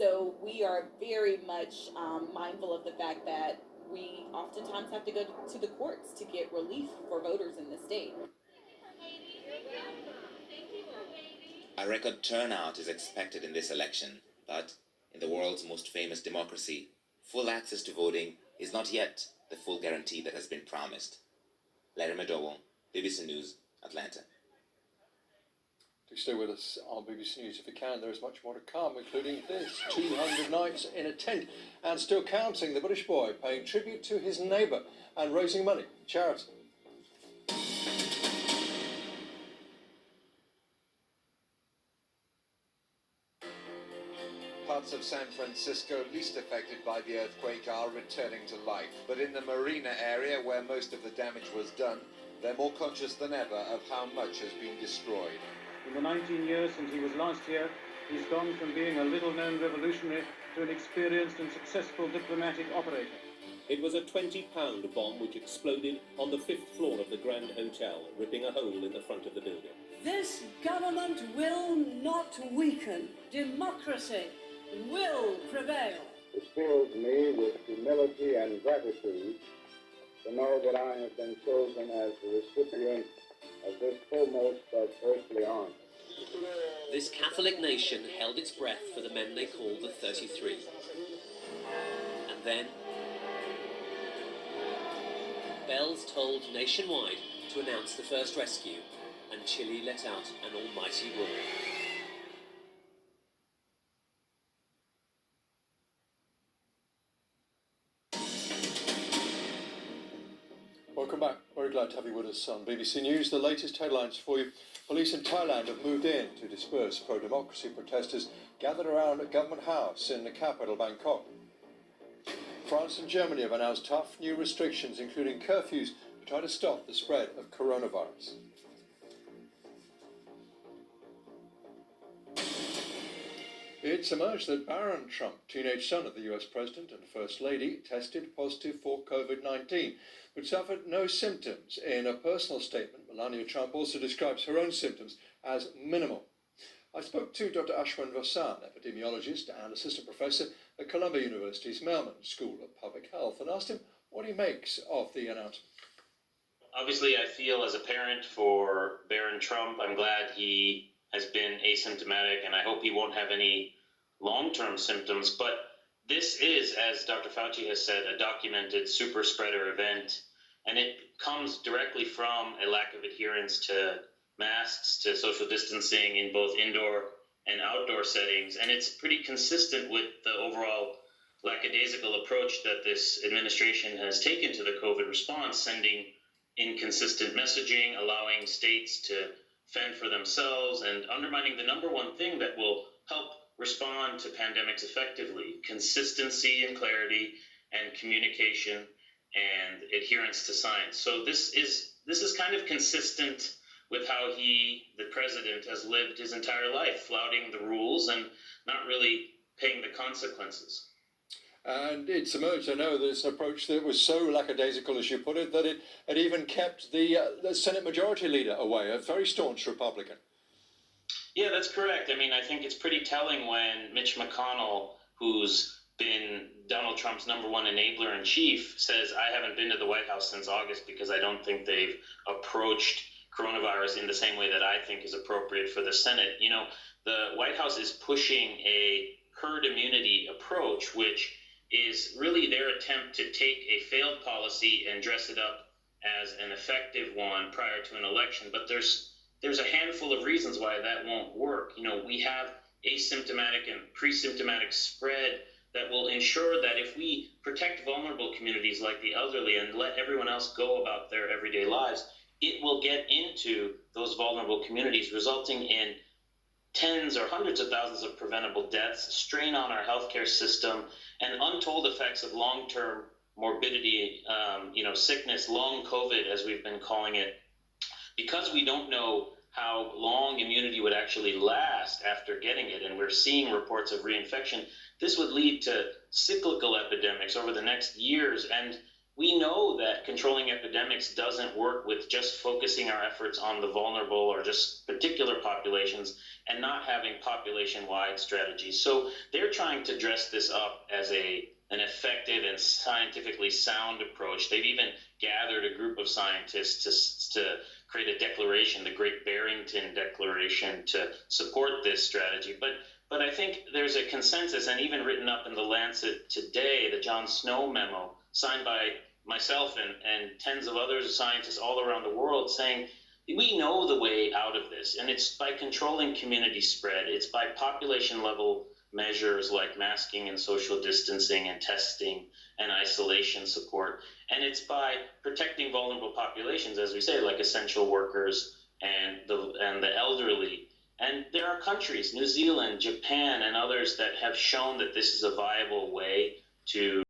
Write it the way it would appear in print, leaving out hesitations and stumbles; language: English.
So we are very much mindful of the fact that we oftentimes have to go to the courts to get relief for voters in the state. A record turnout is expected in this election, but in the world's most famous democracy, full access to voting is not yet the full guarantee that has been promised. Larry McDowell, BBC News, Atlanta. Do stay with us on BBC News if you can. There is much more to come, including this: 200 nights in a tent and still counting. The British boy paying tribute to his neighbour and raising money for charity. Parts of San Francisco least affected by the earthquake are returning to life. But in the Marina area, where most of the damage was done, they're more conscious than ever of how much has been destroyed. In the 19 years since he was last here, he's gone from being a little-known revolutionary to an experienced and successful diplomatic operator. It was a 20-pound bomb which exploded on the 5th floor of the Grand Hotel, ripping a hole in the front of the building. This government will not weaken. Democracy will prevail. It fills me with humility and gratitude to know that I have been chosen as the recipient of this foremost of earthly honor. This Catholic nation held its breath for the men they call the 33. And then bells tolled nationwide to announce the first rescue, and Chile let out an almighty roar. Welcome back. Very glad to have you with us on BBC News. The latest headlines for you. Police in Thailand have moved in to disperse pro-democracy protesters gathered around a government house in the capital, Bangkok. France and Germany have announced tough new restrictions, including curfews, to try to stop the spread of coronavirus. It's emerged that Barron Trump, teenage son of the US President and First Lady, tested positive for COVID-19, but suffered no symptoms. In a personal statement, Melania Trump also describes her own symptoms as minimal. I spoke to Dr. Ashwin Vasan, epidemiologist and assistant professor at Columbia University's Mailman School of Public Health, and asked him what he makes of the announcement. Obviously, I feel as a parent for Barron Trump, I'm glad he has been asymptomatic, and I hope he won't have any long-term symptoms. But this is, as Dr. Fauci has said, a documented super spreader event, and it comes directly from a lack of adherence to masks, to social distancing in both indoor and outdoor settings. And it's pretty consistent with the overall lackadaisical approach that this administration has taken to the COVID response, sending inconsistent messaging, allowing states to fend for themselves, and undermining the number one thing that will help respond to pandemics effectively: consistency and clarity and communication and adherence to science. So this is kind of consistent with how he, the president, has lived his entire life, flouting the rules and not really paying the consequences. And it's emerged, I know, this approach that was so lackadaisical, as you put it, that it even kept the Senate Majority Leader away, a very staunch Republican. Yeah, that's correct. I mean, I think it's pretty telling when Mitch McConnell, who's been Donald Trump's number one enabler in chief, says, I haven't been to the White House since August because I don't think they've approached coronavirus in the same way that I think is appropriate for the Senate. You know, the White House is pushing a herd immunity approach, which is really their attempt to take a failed policy and dress it up as an effective one prior to an election. But there's a handful of reasons why that won't work. You know, we have asymptomatic and pre-symptomatic spread that will ensure that if we protect vulnerable communities like the elderly and let everyone else go about their everyday lives, it will get into those vulnerable communities, resulting in tens or hundreds of thousands of preventable deaths, strain on our healthcare system, and untold effects of long-term morbidity, sickness, long COVID, as we've been calling it. Because we don't know how long immunity would actually last after getting it, and we're seeing reports of reinfection, this would lead to cyclical epidemics over the next years. And we know that controlling epidemics doesn't work with just focusing our efforts on the vulnerable or just particular populations and not having population-wide strategies. So they're trying to dress this up as an effective and scientifically sound approach. They've even gathered a group of scientists to create a declaration, the Great Barrington Declaration, to support this strategy. But I think there's a consensus, and even written up in the Lancet today, the John Snow memo, signed by myself and tens of other scientists all around the world, saying we know the way out of this, and it's by controlling community spread. It's by population level measures like masking and social distancing and testing and isolation support. And it's by protecting vulnerable populations, as we say, like essential workers and the elderly. And there are countries, New Zealand, Japan, and others that have shown that this is a viable way to